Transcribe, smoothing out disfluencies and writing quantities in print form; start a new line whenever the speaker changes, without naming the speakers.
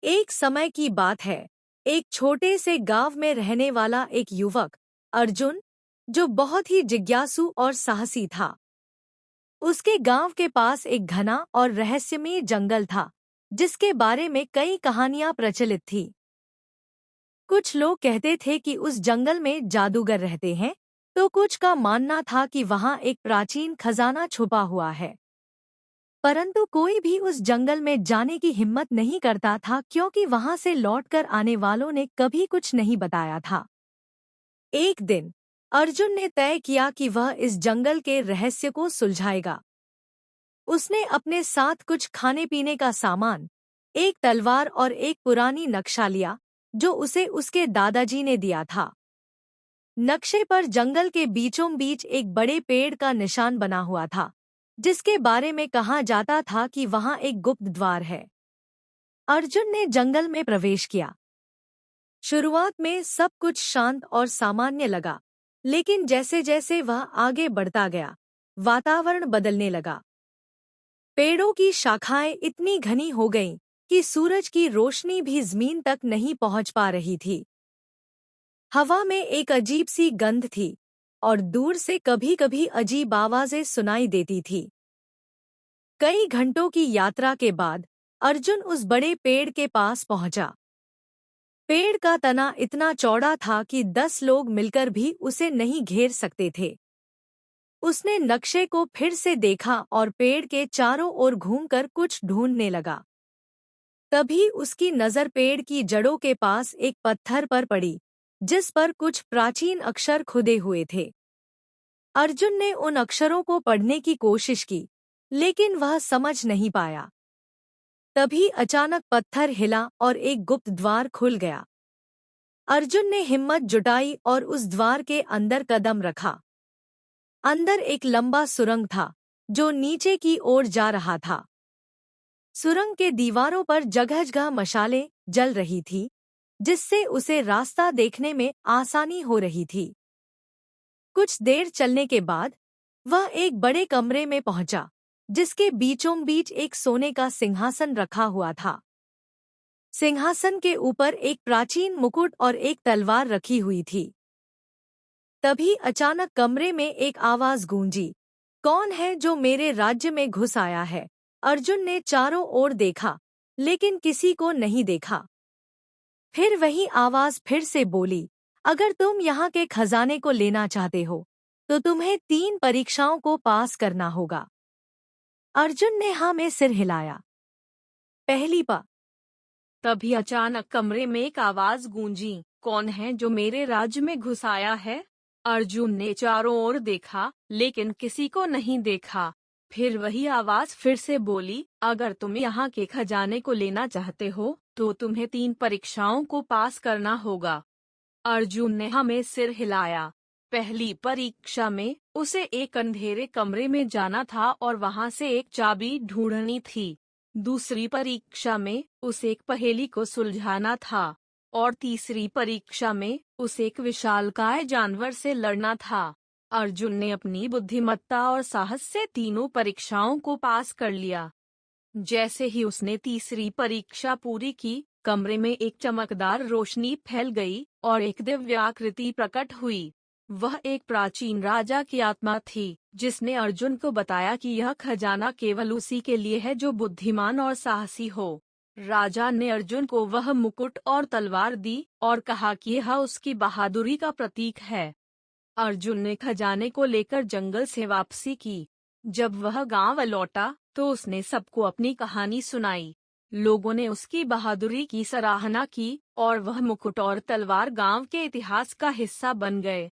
एक समय की बात है। एक छोटे से गांव में रहने वाला एक युवक अर्जुन, जो बहुत ही जिज्ञासु और साहसी था। उसके गांव के पास एक घना और रहस्यमय जंगल था, जिसके बारे में कई कहानियां प्रचलित थी। कुछ लोग कहते थे कि उस जंगल में जादूगर रहते हैं, तो कुछ का मानना था कि वहां एक प्राचीन खजाना छुपा हुआ है। परंतु कोई भी उस जंगल में जाने की हिम्मत नहीं करता था, क्योंकि वहां से लौटकर आने वालों ने कभी कुछ नहीं बताया था। एक दिन अर्जुन ने तय किया कि वह इस जंगल के रहस्य को सुलझाएगा। उसने अपने साथ कुछ खाने पीने का सामान, एक तलवार और एक पुरानी नक्शा लिया, जो उसे उसके दादाजी ने दिया था। नक्शे पर जंगल के बीचों बीच एक बड़े पेड़ का निशान बना हुआ था, जिसके बारे में कहा जाता था कि वहां एक गुप्त द्वार है। अर्जुन ने जंगल में प्रवेश किया। शुरुआत में सब कुछ शांत और सामान्य लगा, लेकिन जैसे जैसे वह आगे बढ़ता गया, वातावरण बदलने लगा। पेड़ों की शाखाएं इतनी घनी हो गईं कि सूरज की रोशनी भी जमीन तक नहीं पहुंच पा रही थी। हवा में एक अजीब सी गंध थी, और दूर से कभी-कभी अजीब आवाजें सुनाई देती थी। कई घंटों की यात्रा के बाद अर्जुन उस बड़े पेड़ के पास पहुंचा। पेड़ का तना इतना चौड़ा था कि 10 लोग मिलकर भी उसे नहीं घेर सकते थे। उसने नक्शे को फिर से देखा और पेड़ के चारों ओर घूमकर कुछ ढूंढने लगा। तभी उसकी नज़र पेड़ की जड़ों के पास एक पत्थर पर पड़ी, जिस पर कुछ प्राचीन अक्षर खुदे हुए थे। अर्जुन ने उन अक्षरों को पढ़ने की कोशिश की, लेकिन वह समझ नहीं पाया। तभी अचानक पत्थर हिला और एक गुप्त द्वार खुल गया। अर्जुन ने हिम्मत जुटाई और उस द्वार के अंदर कदम रखा। अंदर एक लंबा सुरंग था, जो नीचे की ओर जा रहा था। सुरंग के दीवारों पर जगह-जगह मशालें जल रही थी, जिससे उसे रास्ता देखने में आसानी हो रही थी। कुछ देर चलने के बाद वह एक बड़े कमरे में पहुंचा, जिसके बीचों बीच एक सोने का सिंहासन रखा हुआ था। सिंहासन के ऊपर एक प्राचीन मुकुट और एक तलवार रखी हुई थी। तभी अचानक कमरे में एक आवाज गूंजी, "कौन है जो मेरे राज्य में घुस आया है?" अर्जुन ने चारों ओर देखा, लेकिन किसी को नहीं देखा। फिर वही आवाज फिर से बोली, "अगर तुम यहाँ के खजाने को लेना चाहते हो, तो तुम्हें 3 परीक्षाओं को पास करना होगा।" अर्जुन ने हाँ में सिर हिलाया। पहली पा
तभी अचानक कमरे में एक आवाज गूंजी, "कौन है जो मेरे राज्य में घुस आया है?" अर्जुन ने चारों ओर देखा, लेकिन किसी को नहीं देखा। फिर वही आवाज फिर से बोली, "अगर तुम यहाँ के खजाने को लेना चाहते हो, तो तुम्हें 3 परीक्षाओं को पास करना होगा।" अर्जुन ने हमें सिर हिलाया। पहली परीक्षा में उसे एक अंधेरे कमरे में जाना था और वहां से एक चाबी ढूंढनी थी। दूसरी परीक्षा में उसे एक पहेली को सुलझाना था, और तीसरी परीक्षा में उसे एक विशालकाय जानवर से लड़ना था। अर्जुन ने अपनी बुद्धिमत्ता और साहस से तीनों परीक्षाओं को पास कर लिया। जैसे ही उसने तीसरी परीक्षा पूरी की, कमरे में एक चमकदार रोशनी फैल गई और एक दिव्य आकृति प्रकट हुई। वह एक प्राचीन राजा की आत्मा थी, जिसने अर्जुन को बताया कि यह खजाना केवल उसी के लिए है जो बुद्धिमान और साहसी हो। राजा ने अर्जुन को वह मुकुट और तलवार दी और कहा कि यह उसकी बहादुरी का प्रतीक है। अर्जुन ने खजाने को लेकर जंगल से वापसी की। जब वह गांव लौटा, तो उसने सबको अपनी कहानी सुनाई। लोगों ने उसकी बहादुरी की सराहना की और वह मुकुट और तलवार गांव के इतिहास का हिस्सा बन गए।